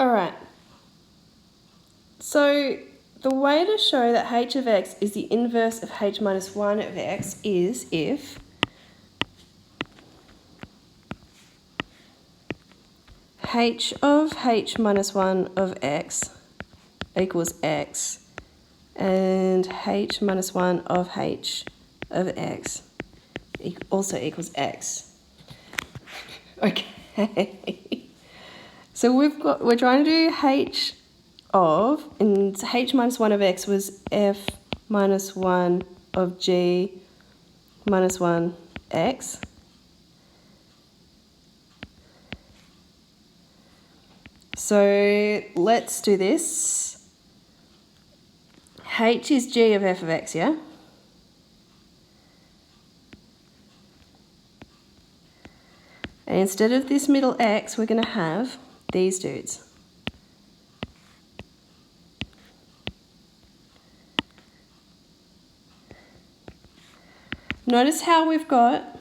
All right. So the way to show that h of x is the inverse of h minus 1 of x is if h of h minus 1 of x equals x and h minus 1 of h of x also equals x. Okay. So we're trying to do h of, and h minus 1 of x was f minus 1 of g minus 1 x. So let's do this. H is g of f of x, yeah? And instead of this middle x, we're going to have these dudes. Notice how we've got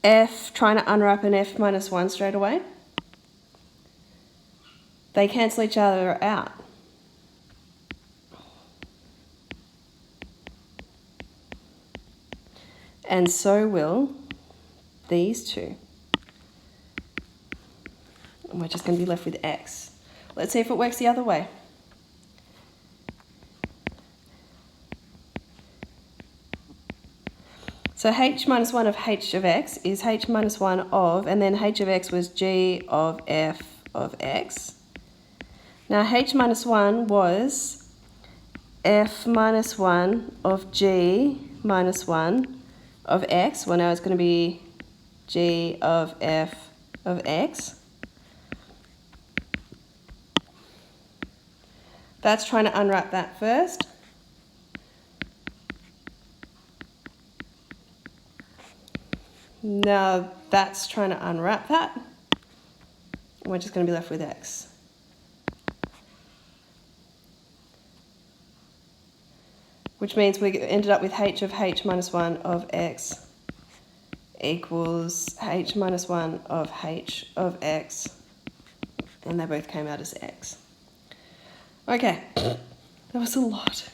f trying to unwrap an f minus 1 straight away. They cancel each other out. And so will these two. And we're just going to be left with x. Let's see if it works the other way. So h minus 1 of h of x is h minus 1 of, and then h of x was g of f of x. Now h minus 1 was f minus 1 of g minus 1 of x. Well, now it's going to be g of f of x. That's trying to unwrap that first. Now that's trying to unwrap that. And we're just going to be left with x. Which means we ended up with h of h minus 1 of x equals h minus 1 of h of x. And they both came out as x. Okay, that was a lot.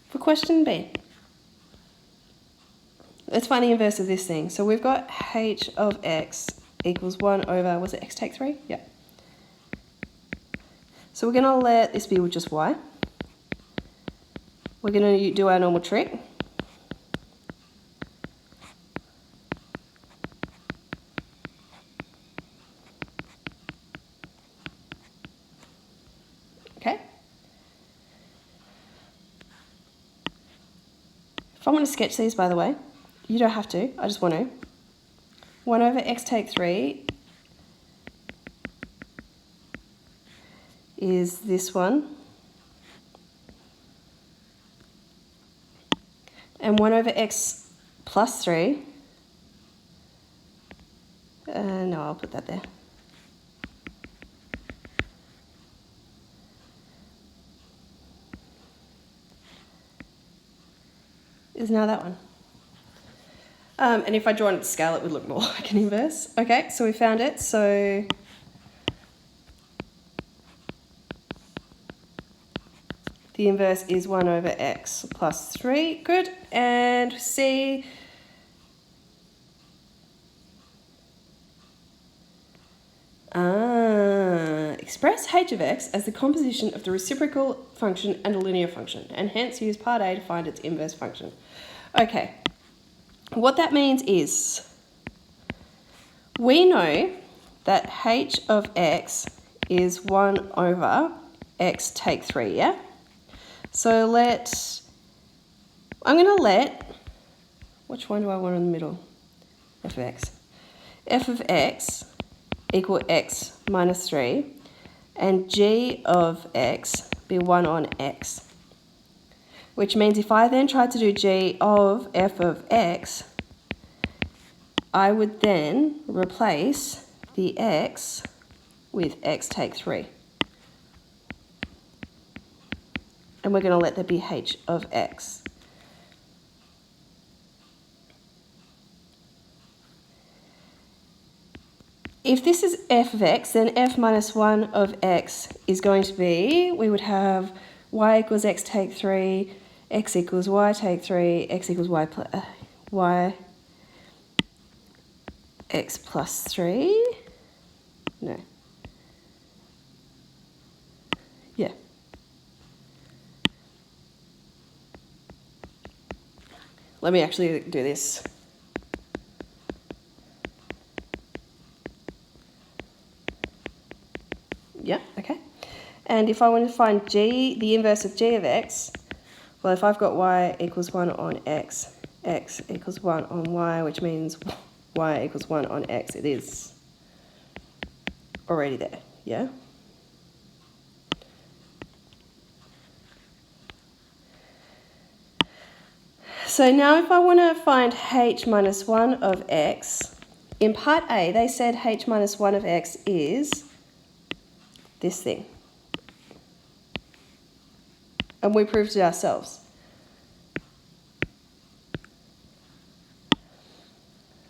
For question B. Let's find the inverse of this thing. So we've got h of x equals 1 over, was it x take 3? Yeah. So we're going to let this be with just y. We're going to do our normal trick. Okay. If I want to sketch these, by the way, you don't have to, I just want to. 1 over x take 3 is this one. And 1 over x plus 3, no, I'll put that there. Is now that one. And if I draw it to scale, it would look more like an inverse. Okay, so we found it. So the inverse is 1 over x plus 3. Good. And C. Express h of x as the composition of the reciprocal function and a linear function, and hence use part A to find its inverse function. Okay. What that means is we know that h of x is 1 over x take 3, yeah? So I'm going to let, which one do I want in the middle? F of x. F of x equal x minus 3, and g of x be 1 on x. Which means if I then tried to do g of f of x, I would then replace the x with x take 3. And we're going to let there be h of x. if this is f of x, then f minus 1 of x is going to be, we would have y equals x take 3, x equals y take 3, x equals y x plus 3. No. Yeah. Let me actually do this. Yeah, okay. And if I want to find g, the inverse of g of x, well, if I've got y equals 1 on x, x equals 1 on y, which means y equals 1 on x, it is already there, yeah? So now if I want to find h minus 1 of x, in part A, they said h minus 1 of x is this thing. And we proved it ourselves.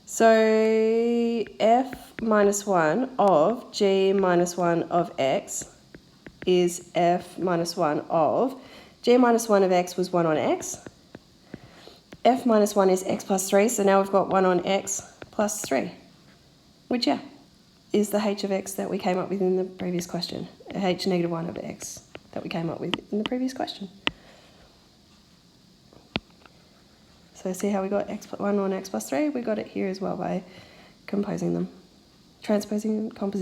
So f minus 1 of g minus 1 of x is f minus 1 of g minus 1 of x was 1 on x. F minus 1 is x plus 3, so now we've got 1 on x plus 3, which, yeah, is the h of x that we came up with in the previous question. H negative 1 of x that we came up with in the previous question. So see how we got 1 on x plus 3? We got it here as well by composing them, transposing them, composition.